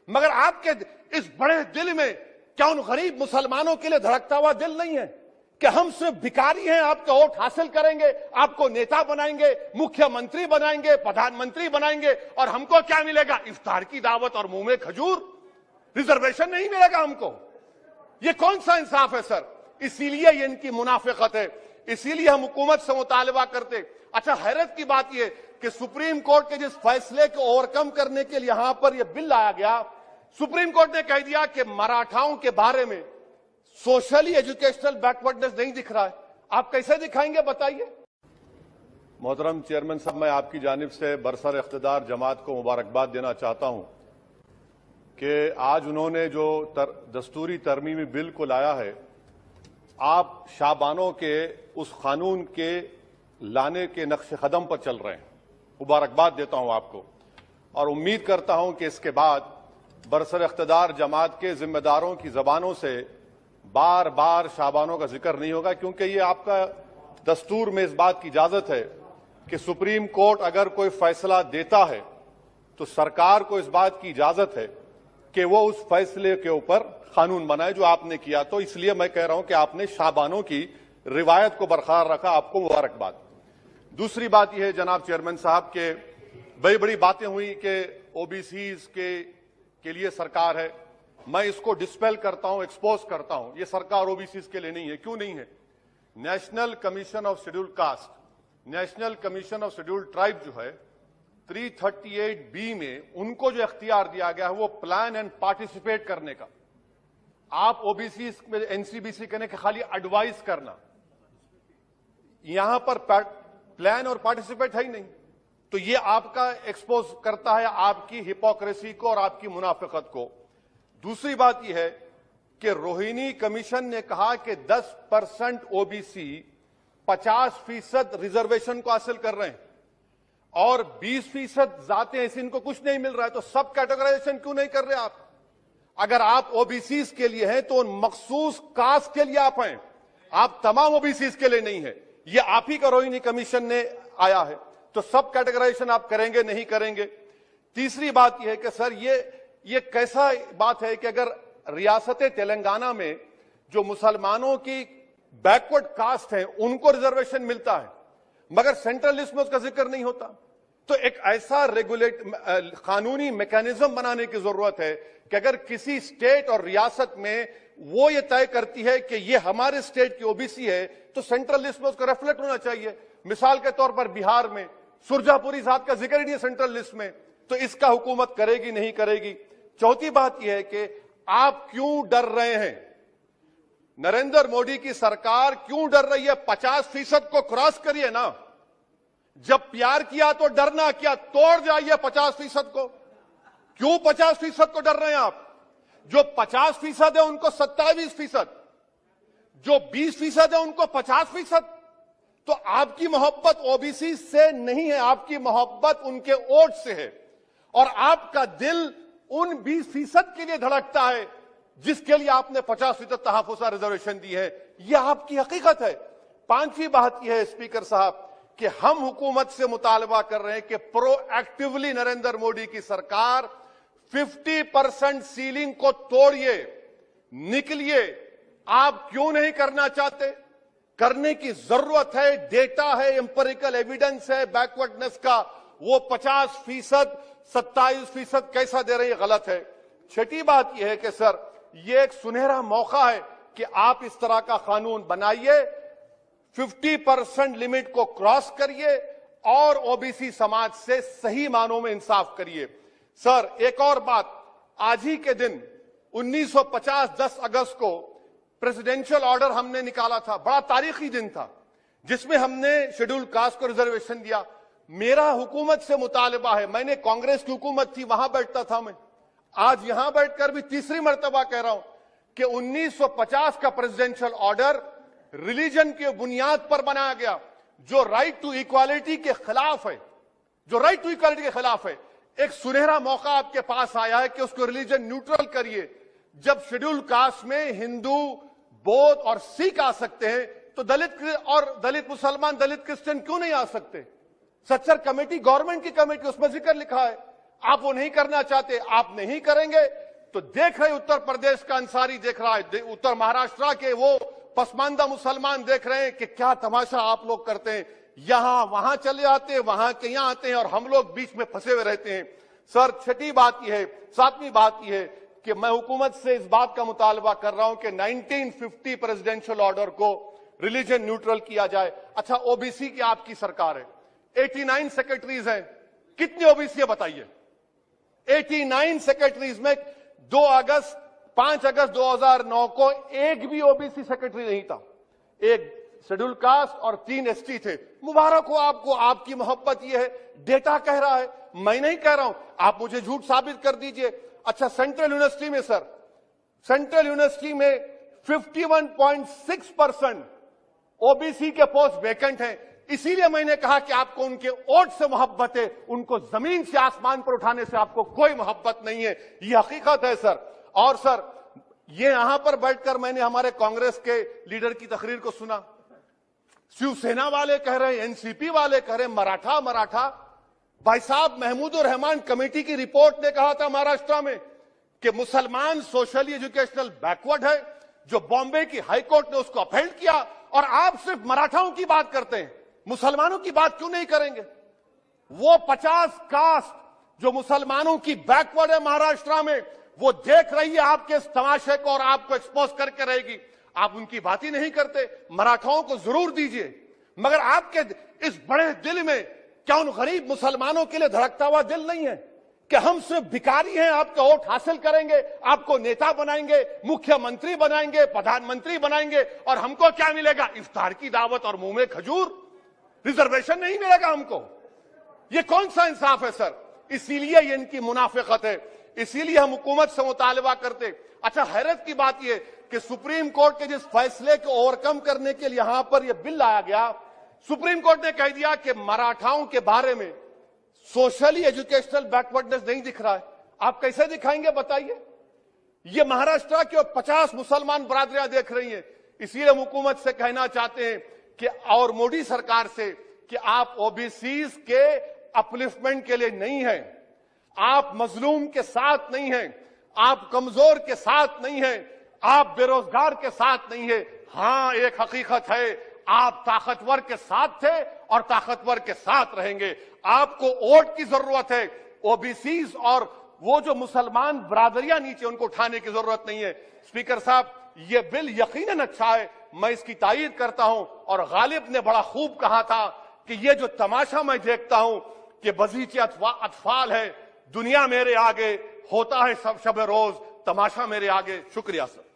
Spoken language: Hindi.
मगर आपके इस बड़े दिल में क्या उन गरीब मुसलमानों के लिए धड़कता हुआ दिल नहीं है कि हम सिर्फ भिखारी हैं, आपके वोट हासिल करेंगे, आपको नेता बनाएंगे, मुख्यमंत्री बनाएंगे, प्रधानमंत्री बनाएंगे और हमको क्या मिलेगा? इफ्तार की दावत और मुंह में खजूर, रिजर्वेशन नहीं मिलेगा हमको। ये कौन सा इंसाफ है सर? इसीलिए ये इनकी मुनाफिकत है, इसीलिए हम हुकूमत से मुतालबा करते। अच्छा, हैरत की बात यह कि सुप्रीम कोर्ट के जिस फैसले को ओवरकम करने के लिए यहां पर यह बिल लाया गया, सुप्रीम कोर्ट ने कह दिया कि मराठाओं के बारे में सोशली एजुकेशनल बैकवर्डनेस नहीं दिख रहा है। आप कैसे दिखाएंगे बताइए? मोहतरम चेयरमैन साहब, मैं आपकी जानिब से बरसर इख्तिदार जमात को मुबारकबाद देना चाहता हूं कि आज उन्होंने जो दस्तूरी तरमीमी बिल को लाया है, आप शाबानों के उस कानून के लाने के नक्शे कदम पर चल रहे हैं। मुबारकबाद देता हूं आपको और उम्मीद करता हूं कि इसके बाद बरसर इख्तिदार जमात के जिम्मेदारों की जबानों से बार बार शाबानों का जिक्र नहीं होगा, क्योंकि ये आपका दस्तूर में इस बात की इजाजत है कि सुप्रीम कोर्ट अगर कोई फैसला देता है तो सरकार को इस बात की इजाजत है कि वो उस फैसले के ऊपर कानून बनाए, जो आपने किया। तो इसलिए मैं कह रहा हूं कि आपने शाबानों की रिवायत को बरकरार रखा, आपको मुबारकबाद। दूसरी बात यह है जनाब चेयरमैन साहब के बड़ी बड़ी बातें हुई कि ओबीसीज के लिए सरकार है। मैं इसको डिस्पेल करता हूं, एक्सपोज करता हूं। यह सरकार ओबीसीज के लिए नहीं है। क्यों नहीं है? National commission of scheduled caste, national commission of scheduled tribe जो है 338B में उनको जो इख्तियार दिया गया है वो प्लान एंड पार्टिसिपेट करने का। आप ओबीसी में एनसीबीसी करने का खाली एडवाइस करना, यहां पर प्लान और पार्टिसिपेट है ही नहीं। तो ये आपका एक्सपोज करता है आपकी हिपोक्रेसी को और आपकी मुनाफिकत को। दूसरी बात यह है कि रोहिणी कमीशन ने कहा कि 10% ओबीसी 50% रिजर्वेशन को हासिल कर रहे हैं और 20% जाते हैं, इनको कुछ नहीं मिल रहा है। तो सब कैटेगराइजेशन क्यों नहीं कर रहे आप? अगर आप ओबीसी के लिए हैं तो उन मखसूस कास्ट के लिए आप हैं, आप तमाम ओबीसी के लिए नहीं है। यह आप ही का रोहिणी कमीशन ने आया है। तो सब कैटेगराइजेशन आप करेंगे नहीं करेंगे? तीसरी बात यह है कि सर ये कैसा बात है कि अगर रियासत तेलंगाना में जो मुसलमानों की बैकवर्ड कास्ट है उनको रिजर्वेशन मिलता है मगर सेंट्रल लिस्ट में उसका जिक्र नहीं होता, तो एक ऐसा कानूनी मैकेनिज्म बनाने की जरूरत है कि अगर किसी स्टेट और रियासत में वो ये तय करती है कि ये हमारे स्टेट की ओबीसी है तो सेंट्रल लिस्ट में उसका रिफ्लेक्ट होना चाहिए। मिसाल के तौर पर बिहार में सुरजापुरी साहब का जिक्र ही नहीं है सेंट्रल लिस्ट में, तो इसका हुकूमत करेगी नहीं करेगी? चौथी बात यह है कि आप क्यों डर रहे हैं? नरेंद्र मोदी की सरकार क्यों डर रही है? 50% को क्रॉस करिए ना। जब प्यार किया तो डरना क्या? तोड़ जाइए 50% को। क्यों 50% को डर रहे हैं आप? जो 50% है उनको 27%, जो 20% है उनको 50%। तो आपकी मोहब्बत ओबीसी से नहीं है, आपकी मोहब्बत उनके वोट से है और आपका दिल उन 20% के लिए धड़कता है जिसके लिए आपने 50% तहफ्फुज़ रिजर्वेशन दी है। यह आपकी हकीकत है। पांचवी बात यह है स्पीकर साहब कि हम हुकूमत से मुतालबा कर रहे हैं कि प्रोएक्टिवली नरेंद्र मोदी की सरकार 50% सीलिंग को तोड़िए, निकलिए। आप क्यों नहीं करना चाहते? करने की जरूरत है, डेटा है, एम्पिरिकल एविडेंस है बैकवर्डनेस का। वो 50%, 27% कैसा दे रही है? गलत है। छठी बात यह है कि सर ये एक सुनहरा मौका है कि आप इस तरह का कानून बनाइए, 50% लिमिट को क्रॉस करिए और ओबीसी समाज से सही मानों में इंसाफ करिए। सर एक और बात, आज ही के दिन 1950 10 अगस्त को प्रेसिडेंशियल ऑर्डर हमने निकाला था, बड़ा तारीखी दिन था जिसमें हमने शेड्यूल कास्ट को रिजर्वेशन दिया। मेरा हुकूमत से मुतालबा है, मैंने कांग्रेस की हुकूमत थी वहां बैठता था मैं, आज यहां बैठकर भी तीसरी मर्तबा कह रहा हूं कि 1950 का प्रेसिडेंशियल ऑर्डर रिलीजन के बुनियाद पर बनाया गया जो राइट टू इक्वालिटी के खिलाफ है, जो राइट टू इक्वालिटी के खिलाफ है। एक सुनहरा मौका आपके पास आया है कि उसको रिलीजन न्यूट्रल करिए। जब शेड्यूल कास्ट में हिंदू, बौद्ध और सिख आ सकते हैं तो दलित मुसलमान, दलित क्रिश्चियन क्यों नहीं आ सकते? सच्चर कमेटी, गवर्नमेंट की कमेटी, उसमें जिक्र लिखा है। आप वो नहीं करना चाहते, आप नहीं करेंगे तो देख रहे उत्तर प्रदेश का अंसारी देख रहा है, उत्तर महाराष्ट्र के वो पसमानदा मुसलमान देख रहे हैं कि क्या तमाशा आप लोग करते हैं। यहां वहां चले जाते हैं, वहां के यहां आते हैं और हम लोग बीच में फंसे हुए रहते हैं। सर, छठी बात यह है, सातवीं बात यह है कि मैं हुकूमत से इस बात का मुतालबा कर रहा हूं कि 1950 प्रेसिडेंशियल ऑर्डर को रिलीजन न्यूट्रल किया जाए। अच्छा, ओबीसी की आपकी सरकार है, 89 सेक्रेटरीज हैं, कितनी ओबीसी है बताइए? 89 सेक्रेटरीज में 5 अगस्त 2009 को एक भी ओबीसी सेक्रेटरी नहीं था, एक शेड्यूल कास्ट और 3 एसटी थे। मुबारक हो आपको, आपकी मोहब्बत यह है, डेटा कह रहा है, मैं नहीं कह रहा हूं, आप मुझे झूठ साबित कर दीजिए। अच्छा, सेंट्रल यूनिवर्सिटी में सर, सेंट्रल यूनिवर्सिटी में 51.6% ओबीसी के पोस्ट वैकेंट हैं। इसीलिए मैंने कहा कि आपको उनके वोट से मोहब्बत है, उनको जमीन से आसमान पर उठाने से आपको कोई मोहब्बत नहीं है, यह हकीकत है सर। और सर, ये यहां पर बैठकर मैंने हमारे कांग्रेस के लीडर की तकरीर को सुना, शिवसेना वाले कह रहे हैं, एनसीपी वाले कह रहे हैं मराठा मराठा। भाई साहब, महमूदुर रहमान कमेटी की रिपोर्ट ने कहा था महाराष्ट्र में कि मुसलमान सोशली एजुकेशनल बैकवर्ड है, जो बॉम्बे की हाईकोर्ट ने उसको अपहेल्ड किया, और आप सिर्फ मराठाओं की बात करते हैं, मुसलमानों की बात क्यों नहीं करेंगे? वो 50 कास्ट जो मुसलमानों की बैकवर्ड है महाराष्ट्र में, वो देख रही है आपके इस तमाशे को और आपको एक्सपोज करके रहेगी। आप उनकी बात ही नहीं करते। मराठाओं को जरूर दीजिए, मगर आपके इस बड़े दिल में क्या उन गरीब मुसलमानों के लिए धड़कता हुआ दिल नहीं है कि हम सिर्फ भिखारी हैं, आपका वोट हासिल करेंगे, आपको नेता बनाएंगे, मुख्यमंत्री बनाएंगे, प्रधानमंत्री बनाएंगे, और हमको क्या मिलेगा? इफ्तार की दावत और मुंह में खजूर, रिजर्वेशन नहीं मिलेगा हमको। ये कौन सा इंसाफ है सर? इसीलिए ये इनकी मुनाफिकत है, इसीलिए हम हुकूमत से मुतालबा करते। अच्छा, हैरत की बात यह कि सुप्रीम कोर्ट के जिस फैसले को ओवरकम करने के लिए यहां पर यह बिल लाया गया, सुप्रीम कोर्ट ने कह दिया कि मराठाओं के बारे में सोशली एजुकेशनल बैकवर्डनेस नहीं दिख रहा है। आप कैसे दिखाएंगे बताइए? ये महाराष्ट्र के 50 मुसलमान बरादरियां देख रही हैं। इसलिए हम हुकूमत से कहना चाहते हैं कि, और मोदी सरकार से, कि आप ओबीसीज के अपलिफ्टमेंट के लिए नहीं हैं, आप मजलूम के साथ नहीं हैं, आप कमजोर के साथ नहीं हैं, आप बेरोजगार के साथ नहीं है। हां, एक हकीकत है, आप ताकतवर के साथ थे और ताकतवर के साथ रहेंगे। आपको वोट की जरूरत है, ओबीसीज और वो जो मुसलमान बरादरियां नीचे, उनको उठाने की जरूरत नहीं है। स्पीकर साहब, ये बिल यकीनन अच्छा है, मैं इसकी तायीद करता हूं। और गालिब ने बड़ा खूब कहा था कि ये जो तमाशा मैं देखता हूं कि बजीचे अतफाल है, दुनिया मेरे आगे, होता है सब शब रोज तमाशा मेरे आगे। शुक्रिया सर।